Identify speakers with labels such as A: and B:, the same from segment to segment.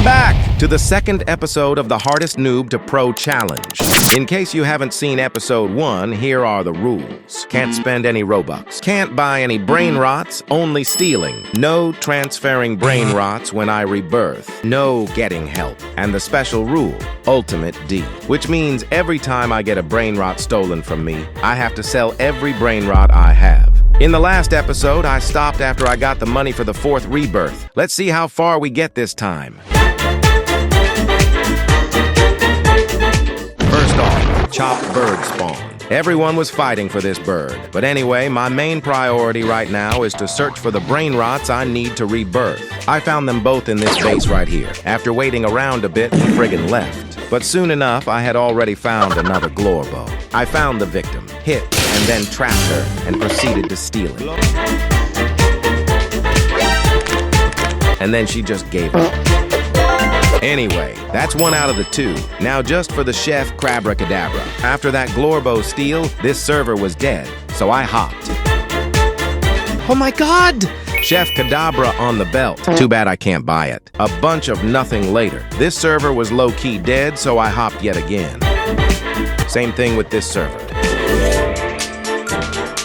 A: back to the second episode of the Hardest Noob to Pro Challenge. In case you haven't seen episode 1, here are the rules. Can't spend any Robux. Can't buy any Brainrots, only stealing. No transferring Brainrots when I rebirth. No getting help. And the special rule, Ultimate D, which means every time I get a Brainrot stolen from me, I have to sell every Brainrot I have. In the last episode, I stopped after I got the money for the 4th rebirth. Let's see how far we get this time. First off, chopped bird spawn. Everyone was fighting for this bird. But anyway, my main priority right now is to search for the Brainrots I need to rebirth. I found them both in this base right here. After waiting around a bit, the friggin' left. But soon enough, I had already found another Glorbo. I found the victim, hit, and then trapped her, and proceeded to steal it. And then she just gave up. Anyway, that's 1 out of the 2. Now just for the chef Crabracadabra. After that Glorbo steal, this server was dead, so I hopped. Oh my god! Chef Kadabra on the belt. Too bad I can't buy it. A bunch of nothing later. This server was low-key dead, so I hopped yet again. Same thing with this server.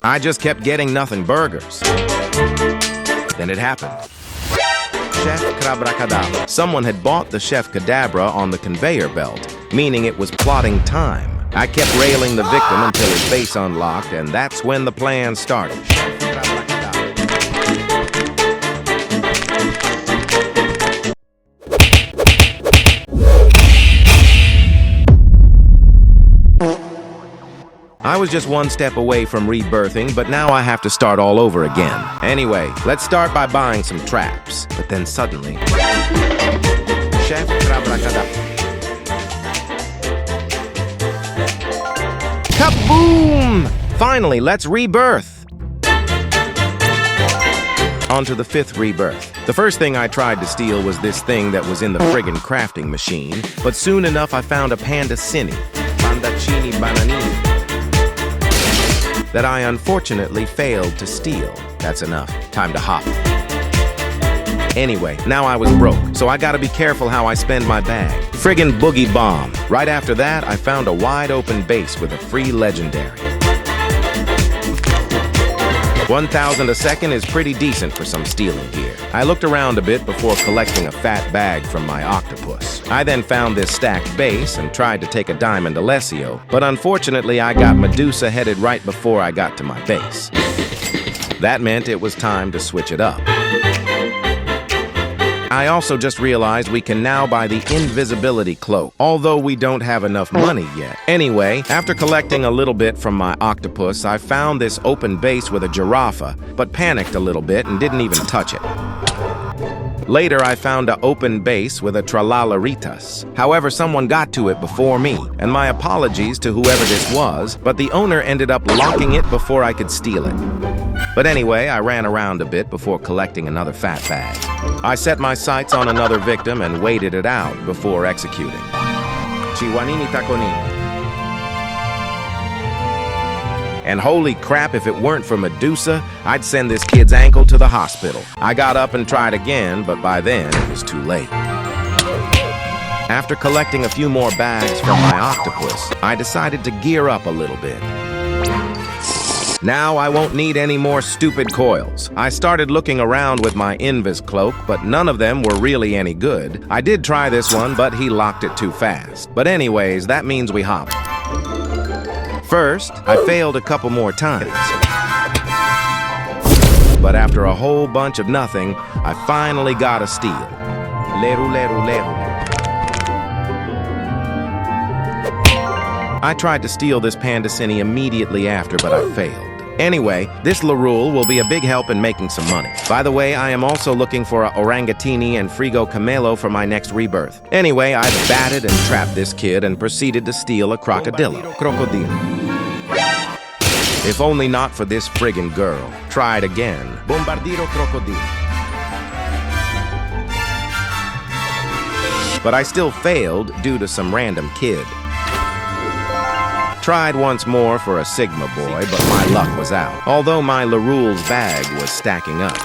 A: I just kept getting nothing burgers. Then it happened. Chef Crabracadabra. Someone had bought the Chef Kadabra on the conveyor belt, meaning it was plotting time. I kept railing the victim until his face unlocked, and that's when the plan started. I was just 1 step away from rebirthing, but now I have to start all over again. Anyway, let's start by buying some traps. But then suddenly... Chef Crabracadabra. Kaboom! Finally, let's rebirth! On to the 5th rebirth. The first thing I tried to steal was this thing that was in the friggin' crafting machine, but soon enough I found a Pandacini. Pandacini Bananini. That I unfortunately failed to steal. That's enough. Time to hop. Anyway, now I was broke, so I gotta be careful how I spend my bag. Friggin' boogie bomb. Right after that, I found a wide open base with a free legendary. 1,000 a second is pretty decent for some stealing gear. I looked around a bit before collecting a fat bag from my octopus. I then found this stacked base and tried to take a diamond Alessio, but unfortunately I got Medusa headed right before I got to my base. That meant it was time to switch it up. I also just realized we can now buy the invisibility cloak, although we don't have enough money yet. Anyway, after collecting a little bit from my octopus, I found this open base with a giraffe, but panicked a little bit and didn't even touch it. Later, I found an open base with a tralalaritas. However, someone got to it before me, and my apologies to whoever this was, but the owner ended up locking it before I could steal it. But anyway, I ran around a bit before collecting another fat bag. I set my sights on another victim and waited it out before executing. Chihuanini taconini. And holy crap, if it weren't for Medusa, I'd send this kid's ankle to the hospital. I got up and tried again, but by then it was too late. After collecting a few more bags from my octopus, I decided to gear up a little bit. Now I won't need any more stupid coils. I started looking around with my Invis cloak, but none of them were really any good. I did try this one, but he locked it too fast. But anyways, that means we hop. First, I failed a couple more times. But after a whole bunch of nothing, I finally got a steal. Leru, leru, leru. I tried to steal this Pandacini immediately after, but I failed. Anyway, this Larule will be a big help in making some money. By the way, I am also looking for a Orangatini and Frigo Camelo for my next rebirth. Anyway, I batted and trapped this kid and proceeded to steal a Crocodillo. If only not for this friggin' girl. Tried again. Bombardiro Crocodilo. But I still failed due to some random kid. Tried once more for a Sigma boy, but my luck was out, although my Larule's bag was stacking up.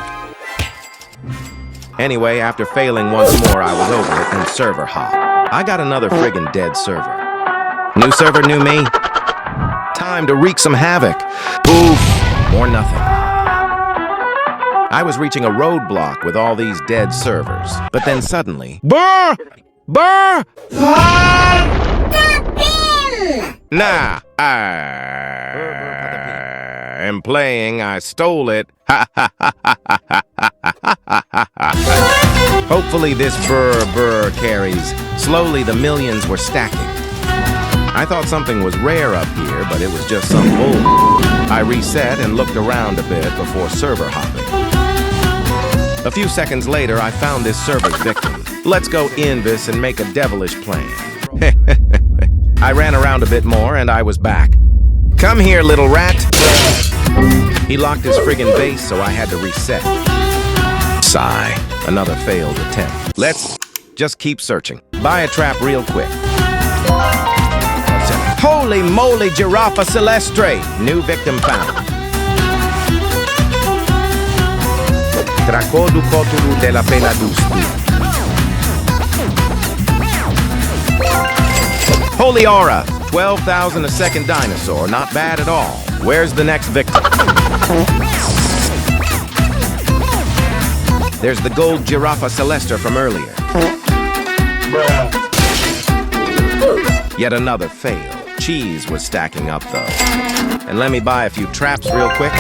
A: Anyway, after failing once more, I was over it and server hop. I got another friggin' dead server. New server, new me. Time to wreak some havoc. Oof, or nothing. I was reaching a roadblock with all these dead servers, but then suddenly, Brr! Brr! Nah, I'm playing, I stole it. Hopefully this burr carries. Slowly the millions were stacking. I thought something was rare up here, but it was just some bull. I reset and looked around a bit before server hopping. A few seconds later, I found this server's victim. Let's go Invis and make a devilish plan. I ran around a bit more and I was back. Come here, little rat. He locked his friggin' base, so I had to reset. Sigh. Another failed attempt. Let's just keep searching. Buy a trap real quick. Holy moly, Giraffa Celestre! New victim found. Tracodu Coturu de la Peladusti. Holy aura! 12,000 a second dinosaur. Not bad at all. Where's the next victim? There's the gold Giraffa Celestre from earlier. Yet another fail. Cheese was stacking up, though. And let me buy a few traps real quick.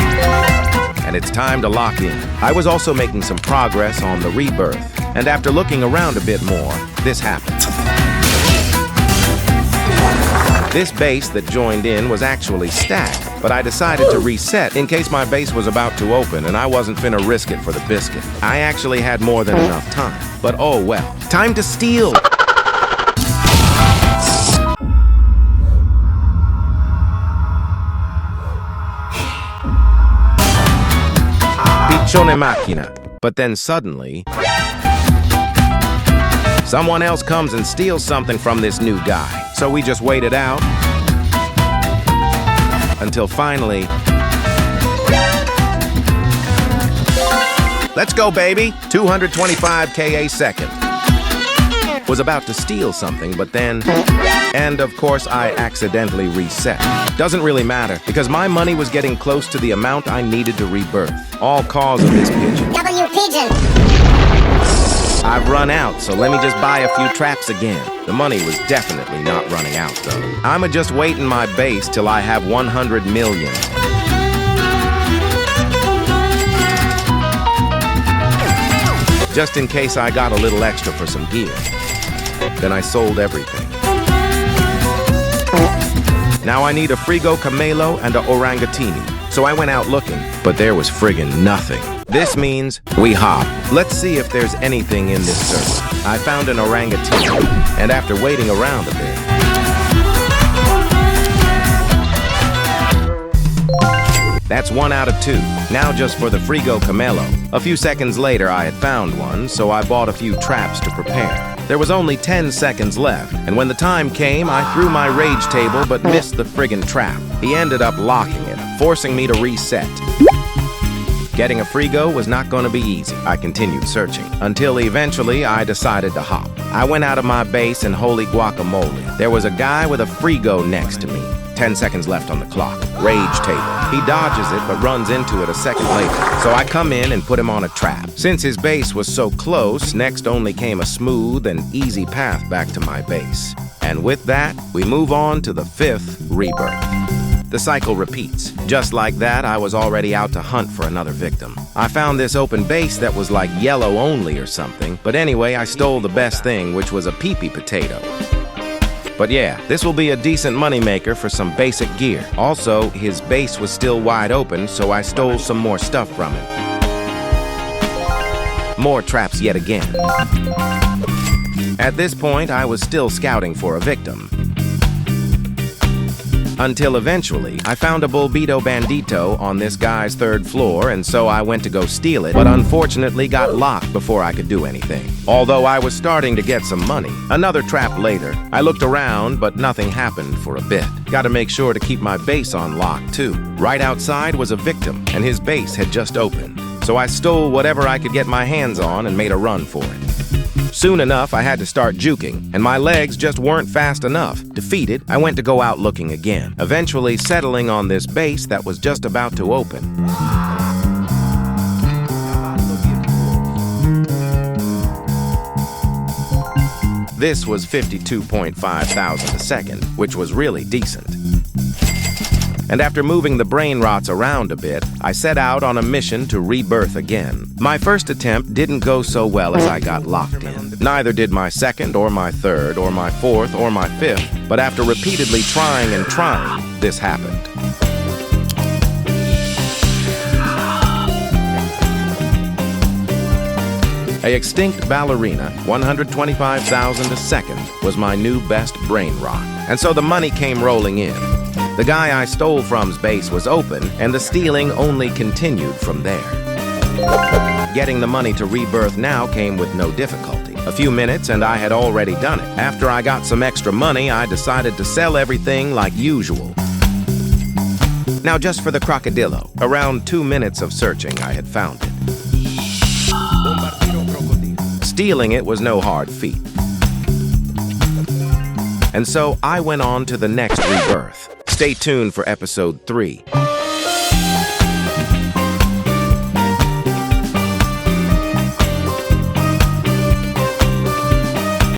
A: And it's time to lock in. I was also making some progress on the rebirth. And after looking around a bit more, this happened. This base that joined in was actually stacked, but I decided to reset in case my base was about to open and I wasn't finna risk it for the biscuit. I actually had more than enough time, but oh well. Time to steal! Piccione macchina. But then suddenly, someone else comes and steals something from this new guy. So we just waited out until finally, let's go, baby. 225K a second. Was about to steal something, but then, and of course I accidentally reset. Doesn't really matter, because my money was getting close to the amount I needed to rebirth. All cause of this pigeon.
B: W pigeon!
A: I've run out, so let me just buy a few traps again. The money was definitely not running out, though. I'ma just wait in my base till I have 100 million. Just in case I got a little extra for some gear. Then I sold everything. Now I need a Frigo Camelo and a Orangatini. So I went out looking, but there was friggin' nothing. This means we hop. Let's see if there's anything in this server. I found an Orangatini, and after waiting around a bit, that's 1 out of 2. Now just for the Frigo Camelo. A few seconds later, I had found one, so I bought a few traps to prepare. There was only 10 seconds left, and when the time came, I threw my rage table but missed the friggin' trap. He ended up locking it, forcing me to reset. Getting a Frigo was not going to be easy. I continued searching, until eventually I decided to hop. I went out of my base and holy guacamole. There was a guy with a Frigo next to me. 10 seconds left on the clock. Rage table. He dodges it but runs into it a second later. So I come in and put him on a trap. Since his base was so close, next only came a smooth and easy path back to my base. And with that, we move on to the 5th rebirth. The cycle repeats. Just like that, I was already out to hunt for another victim. I found this open base that was like yellow only or something. But anyway, I stole the best thing, which was a pee-pee potato. But yeah, this will be a decent moneymaker for some basic gear. Also, his base was still wide open, so I stole some more stuff from him. More traps yet again. At this point, I was still scouting for a victim. Until eventually, I found a Bulbito Bandito on this guy's 3rd floor, and so I went to go steal it, but unfortunately got locked before I could do anything. Although I was starting to get some money. Another trap later. I looked around, but nothing happened for a bit. Gotta make sure to keep my base on lock, too. Right outside was a victim, and his base had just opened. so I stole whatever I could get my hands on and made a run for it. Soon enough, I had to start juking, and my legs just weren't fast enough. Defeated, I went to go out looking again, eventually settling on this base that was just about to open. This was 52.5 thousand a second, which was really decent. And after moving the Brainrots around a bit, I set out on a mission to rebirth again. My first attempt didn't go so well as I got locked in. Neither did my second or my third or my fourth or my fifth, but after repeatedly trying and trying, this happened. A extinct ballerina, 125,000 a second, was my new best Brainrot. And so the money came rolling in. The guy I stole from's base was open, and the stealing only continued from there. Getting the money to rebirth now came with no difficulty. A few minutes and I had already done it. After I got some extra money, I decided to sell everything like usual. Now just for the crocodilo. Around 2 minutes of searching, I had found it. Stealing it was no hard feat. And so I went on to the next rebirth. Stay tuned for episode 3.